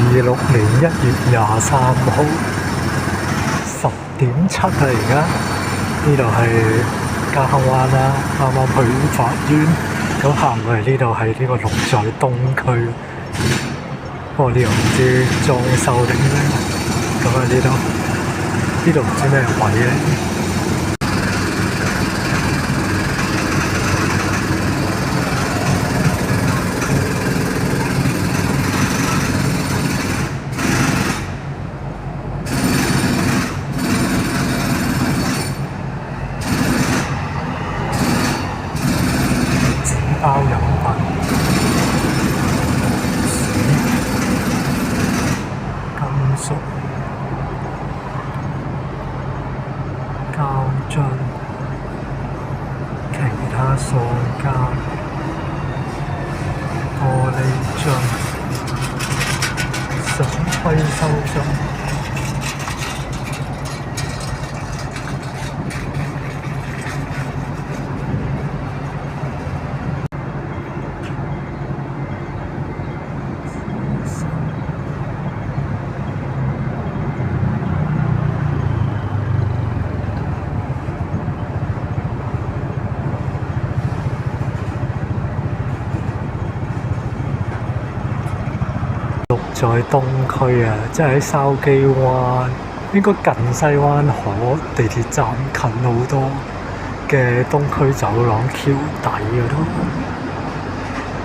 2026年1月23號10:07啊！而家呢度係嘉亨灣啦，啱啱去完法院，咁行過嚟呢度係呢個綠在東區，不過呢度唔知裝修定咩，咁啊呢度唔知咩位咧。包飲品、金屬、膠樽、其他塑膠、玻璃樽、常規收樽。在東區啊，即係喺筲箕灣，應該近西灣河地鐵站近好多嘅東區走廊橋底嗰度。